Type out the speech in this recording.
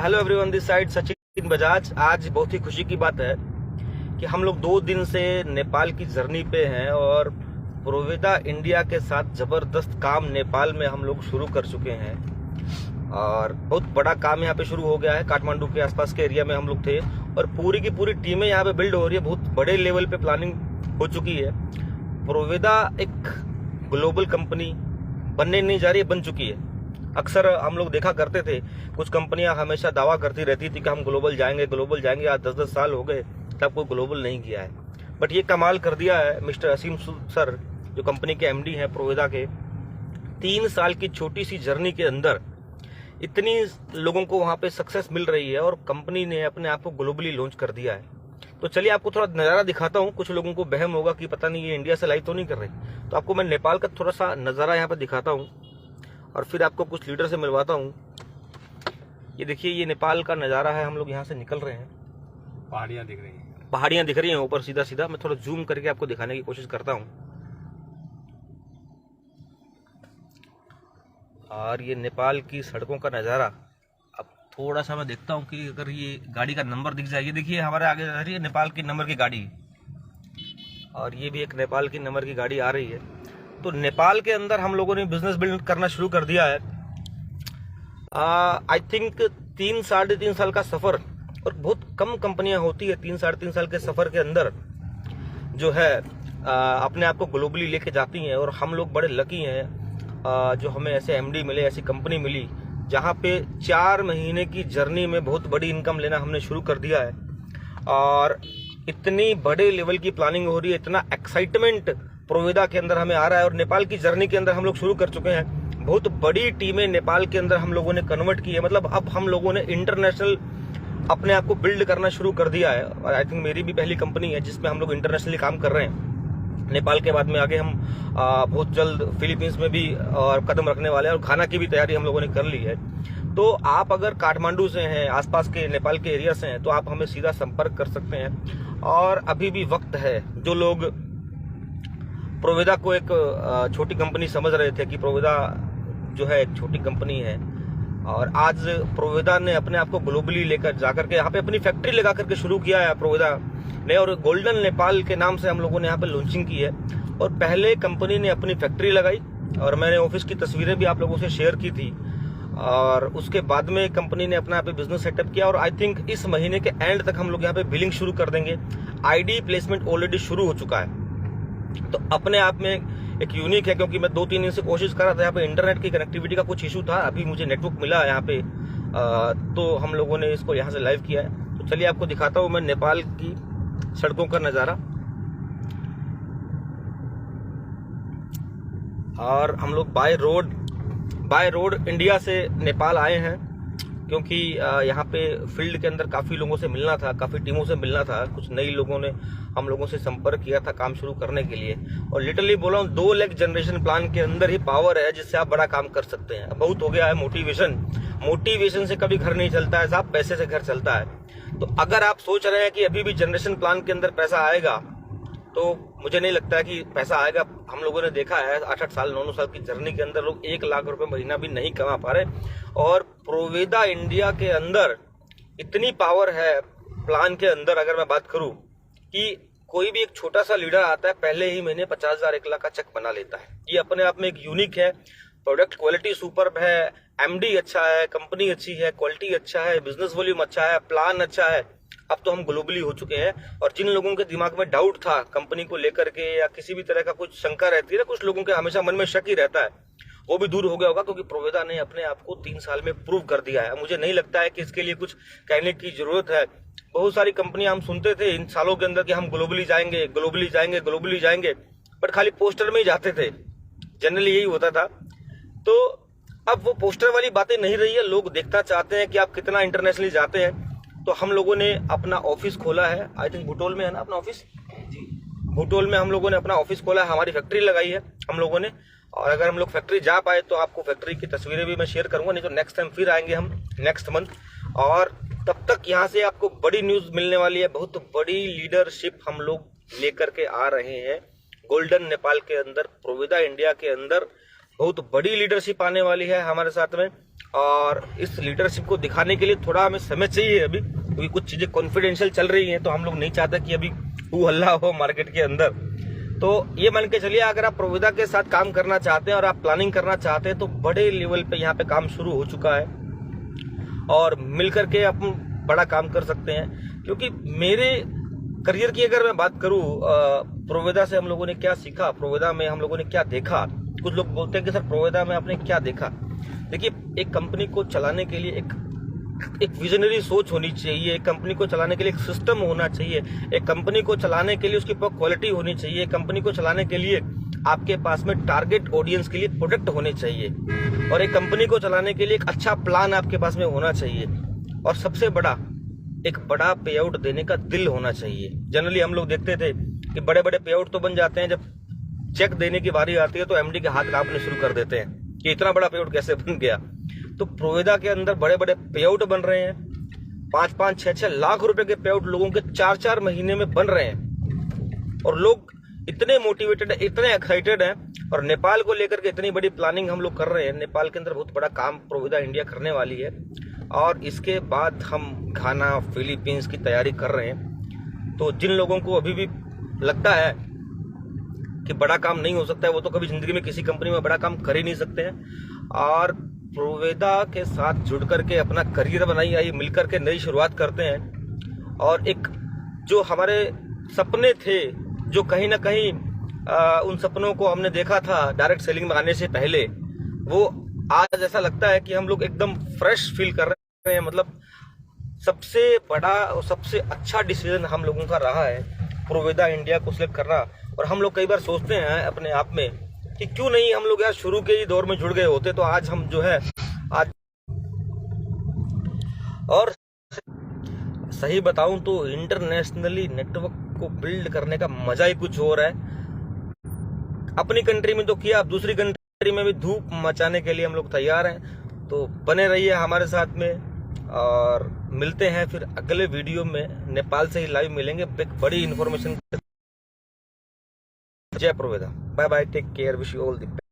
Hello everyone, this side Sachin Bajaj. आज बहुत ही खुशी की बात है कि हम लोग 2 दिन से नेपाल की जर्नी पे हैं और प्रोविदा इंडिया के साथ जबरदस्त काम नेपाल में हम लोग शुरू कर चुके हैं और बहुत बड़ा काम यहाँ पे शुरू हो गया है। काठमांडू के आसपास के एरिया में हम लोग थे और पूरी की पूरी टीमें यहाँ पे बिल्ड हो रही है। बहुत बड़े लेवल पे प्लानिंग हो चुकी है। प्रोविदा एक ग्लोबल कंपनी बनने नहीं जा रही है, बन चुकी है। अक्सर हम लोग देखा करते थे, कुछ कंपनियां हमेशा दावा करती रहती थी कि हम ग्लोबल जाएंगे। आज 10-10 साल हो गए, तब कोई ग्लोबल नहीं किया है। बट ये कमाल कर दिया है मिस्टर असीम सर, जो कंपनी के एमडी हैं प्रोविदा के। 3 साल की छोटी सी जर्नी के अंदर इतनी लोगों को वहां पे सक्सेस मिल रही है और कंपनी ने अपने आप को ग्लोबली लॉन्च कर दिया है। तो चलिए आपको थोड़ा नज़ारा दिखाता हूँ। कुछ लोगों को बहम होगा कि पता नहीं ये इंडिया से लाइव तो नहीं कर रहे, तो आपको मैं नेपाल का थोड़ा सा नज़ारा यहाँ पे दिखाता हूँ और फिर आपको कुछ लीडर से मिलवाता हूँ। ये देखिए, ये नेपाल का नज़ारा है। हम लोग यहाँ से निकल रहे हैं, पहाड़ियाँ दिख रही हैं, पहाड़ियाँ दिख रही हैं ऊपर सीधा सीधा। मैं थोड़ा जूम करके आपको दिखाने की कोशिश करता हूँ। और ये नेपाल की सड़कों का नज़ारा। अब थोड़ा सा मैं देखता हूँ कि अगर ये गाड़ी का नंबर दिख जाए। ये देखिए, हमारे आगे जा रही है नेपाल की नंबर की गाड़ी और ये भी एक नेपाल की नंबर की गाड़ी आ रही है। तो नेपाल के अंदर हम लोगों ने बिजनेस बिल्ड करना शुरू कर दिया है। आई थिंक 3-3.5 साल का सफर, और बहुत कम कंपनियां होती है 3-3.5 साल के सफर के अंदर जो है अपने आप को ग्लोबली लेके जाती हैं। और हम लोग बड़े लकी हैं जो हमें ऐसे एमडी मिले, ऐसी कंपनी मिली जहां पे 4 महीने की जर्नी में बहुत बड़ी इनकम लेना हमने शुरू कर दिया है। और इतनी बड़े लेवल की प्लानिंग हो रही है, इतना एक्साइटमेंट प्रोविदा के अंदर हमें आ रहा है। और नेपाल की जर्नी के अंदर हम लोग शुरू कर चुके हैं। बहुत बड़ी टीमें नेपाल के अंदर हम लोगों ने कन्वर्ट की है। मतलब अब हम लोगों ने इंटरनेशनल अपने आप को बिल्ड करना शुरू कर दिया है। और आई थिंक मेरी भी पहली कंपनी है जिसमें हम लोग इंटरनेशनली काम कर रहे हैं। नेपाल के बाद में आगे हम बहुत जल्द फिलीपींस में भी और कदम रखने वाले हैं और खाना की भी तैयारी हम लोगों ने कर ली है। तो आप अगर काठमांडू से हैं, आसपास के नेपाल के एरिया से हैं, तो आप हमें सीधा संपर्क कर सकते हैं। और अभी भी वक्त है। जो लोग प्रोविदा को एक छोटी कंपनी समझ रहे थे कि प्रोविदा जो है एक छोटी कंपनी है, और आज प्रोविदा ने अपने आप को ग्लोबली लेकर जाकर के यहाँ पे अपनी फैक्ट्री लगा करके शुरू किया है प्रोविदा ने। और गोल्डन नेपाल के नाम से हम लोगों ने यहाँ पे लॉन्चिंग की है। और पहले कंपनी ने अपनी फैक्ट्री लगाई और मैंने ऑफिस की तस्वीरें भी आप लोगों से शेयर की थी। और उसके बाद में कंपनी ने अपना यहाँ पे बिजनेस सेटअप किया और आई थिंक इस महीने के एंड तक हम लोग यहाँ पे बिलिंग शुरू कर देंगे। आईडी प्लेसमेंट ऑलरेडी शुरू हो चुका है। तो अपने आप में एक यूनिक है, क्योंकि मैं 2-3 दिन से कोशिश कर रहा था। यहाँ पे इंटरनेट की कनेक्टिविटी का कुछ इशू था, अभी मुझे नेटवर्क मिला है यहाँ पे। तो हम लोगों ने इसको यहाँ से लाइव किया है। तो चलिए आपको दिखाता हूँ मैं नेपाल की सड़कों का नज़ारा। और हम लोग बाय रोड इंडिया से नेपाल आए हैं, क्योंकि यहाँ पे फील्ड के अंदर काफ़ी लोगों से मिलना था, काफ़ी टीमों से मिलना था। कुछ नई लोगों ने हम लोगों से संपर्क किया था काम शुरू करने के लिए। और लिटरली बोला हूँ, 2 लाख जनरेशन प्लान के अंदर ही पावर है जिससे आप बड़ा काम कर सकते हैं। बहुत हो गया है मोटिवेशन से कभी घर नहीं चलता है साहब, पैसे से घर चलता है। तो अगर आप सोच रहे हैं कि अभी भी जनरेशन प्लान के अंदर पैसा आएगा, तो मुझे नहीं लगता है कि पैसा आएगा। हम लोगों ने देखा है 8-8 साल 9-9 साल की जर्नी के अंदर लोग 1 लाख रुपए महीना भी नहीं कमा पा रहे। और प्रोविदा इंडिया के अंदर इतनी पावर है प्लान के अंदर। अगर मैं बात करूं कि कोई भी एक छोटा सा लीडर आता है, पहले ही महीने 50,000 1 लाख का चेक बना लेता है। ये अपने आप में एक यूनिक है। प्रोडक्ट क्वालिटी सुपर्ब है, एमडी अच्छा है, कंपनी अच्छी है, क्वालिटी अच्छा है, बिजनेस वॉल्यूम अच्छा है, प्लान अच्छा है। अब तो हम ग्लोबली हो चुके हैं। और जिन लोगों के दिमाग में डाउट था कंपनी को लेकर के, या किसी भी तरह का कुछ शंका रहती है ना, कुछ लोगों के हमेशा मन में शक ही रहता है, वो भी दूर हो गया होगा, क्योंकि प्रोविदा ने अपने आप को 3 साल में प्रूव कर दिया है। मुझे नहीं लगता है कि इसके लिए कुछ कहने की जरूरत है। बहुत सारी कंपनियां हम सुनते थे इन सालों के अंदर कि हम ग्लोबली जाएंगे, बट खाली पोस्टर में ही जाते थे। जनरली यही होता था। तो अब वो पोस्टर वाली बातें नहीं रही है। लोग देखना चाहते हैं कि आप कितना इंटरनेशनली जाते हैं। तो हम लोगों ने अपना ऑफिस खोला है, आई थिंक भुटोल में है ना अपना ऑफिस जी। भुटोल में हम लोगों ने अपना ऑफिस खोला है, हमारी फैक्ट्री लगाई है हम लोगों ने। और अगर हम लोग फैक्ट्री जा पाए तो आपको फैक्ट्री की तस्वीरें भी मैं शेयर करूंगा, नहीं तो नेक्स्ट टाइम फिर आएंगे हम नेक्स्ट मंथ। और तब तक यहाँ से आपको बड़ी न्यूज मिलने वाली है। बहुत बड़ी लीडरशिप हम लोग लेकर के आ रहे हैं गोल्डन नेपाल के अंदर, प्रोविदा इंडिया के अंदर। बहुत बड़ी लीडरशिप आने वाली है हमारे साथ में, और इस लीडरशिप को दिखाने के लिए थोड़ा हमें समय चाहिए अभी, क्योंकि कुछ चीजें कॉन्फिडेंशियल चल रही हैं, तो हम लोग नहीं चाहते कि अभी हू हल्ला हो मार्केट के अंदर। तो ये मान के चलिए, अगर आप प्रोविदा के साथ काम करना चाहते हैं और आप प्लानिंग करना चाहते हैं तो बड़े लेवल पे यहाँ पे काम शुरू हो चुका है, और मिलकर के आप बड़ा काम कर सकते हैं। क्योंकि मेरे करियर की अगर मैं बात करूं, प्रोविदा से हम लोगों ने क्या सीखा, प्रोविदा में हम लोगों ने क्या देखा। कुछ लोग बोलते हैं कि सर प्रोविदा में आपने क्या देखा। देखिए, एक कंपनी को चलाने के लिए एक विजनरी सोच होनी चाहिए, एक कंपनी को चलाने के लिए एक सिस्टम होना चाहिए, एक कंपनी को चलाने के लिए उसकी क्वालिटी होनी चाहिए, एक कंपनी को चलाने के लिए आपके पास में टारगेट ऑडियंस के लिए प्रोडक्ट होने चाहिए, और एक कंपनी को चलाने के लिए एक अच्छा प्लान आपके पास में होना चाहिए, और सबसे बड़ा एक बड़ा पे आउट देने का दिल होना चाहिए। जनरली हम लोग देखते थे कि बड़े बड़े पे आउट तो बन जाते हैं, जब चेक देने की बारी आती है तो एमडी के हाथ कांपने शुरू कर देते हैं कि इतना बड़ा पे आउट कैसे बन गया। तो प्रोविदा के अंदर बड़े बड़े पे आउट बन रहे हैं, 5-5, 6-6 लाख रुपए के पे आउट लोगों के 4-4 महीने में बन रहे हैं, और लोग इतने मोटिवेटेड है, इतने एक्साइटेड हैं, और नेपाल को लेकर के इतनी बड़ी प्लानिंग हम लोग कर रहे हैं। नेपाल के अंदर बहुत बड़ा काम प्रोविदा इंडिया करने वाली है, और इसके बाद हम घाना, फिलीपींस की तैयारी कर रहे हैं। तो जिन लोगों को अभी भी लगता है कि बड़ा काम नहीं हो सकता है, वो तो कभी जिंदगी में किसी कंपनी में बड़ा काम कर ही नहीं सकते हैं। और प्रोविदा के साथ जुड़ करके अपना करियर बनाइए, आइए मिलकर के नई शुरुआत करते हैं, और एक जो हमारे सपने थे, जो कहीं ना कहीं उन सपनों को हमने देखा था डायरेक्ट सेलिंग में आने से पहले, वो आज ऐसा लगता है कि हम लोग एकदम फ्रेश फील कर रहे हैं। मतलब सबसे बड़ा और सबसे अच्छा डिसीजन हम लोगों का रहा है प्रोविदा इंडिया को सिलेक्ट करना। और हम लोग कई बार सोचते हैं अपने आप में कि क्यों नहीं हम लोग यार शुरू के ही दौर में जुड़ गए होते, तो आज हम जो है आज। और सही बताऊं तो इंटरनेशनली नेटवर्क को बिल्ड करने का मजा ही कुछ और है। अपनी कंट्री में तो किया, अब दूसरी कंट्री में भी धूप मचाने के लिए हम लोग तैयार हैं। तो बने रहिए हमारे साथ में, और मिलते हैं फिर अगले वीडियो में। नेपाल से ही लाइव मिलेंगे एक बड़ी इंफॉर्मेशन। जय प्रोविदा, bye bye, take care, wish you all the best.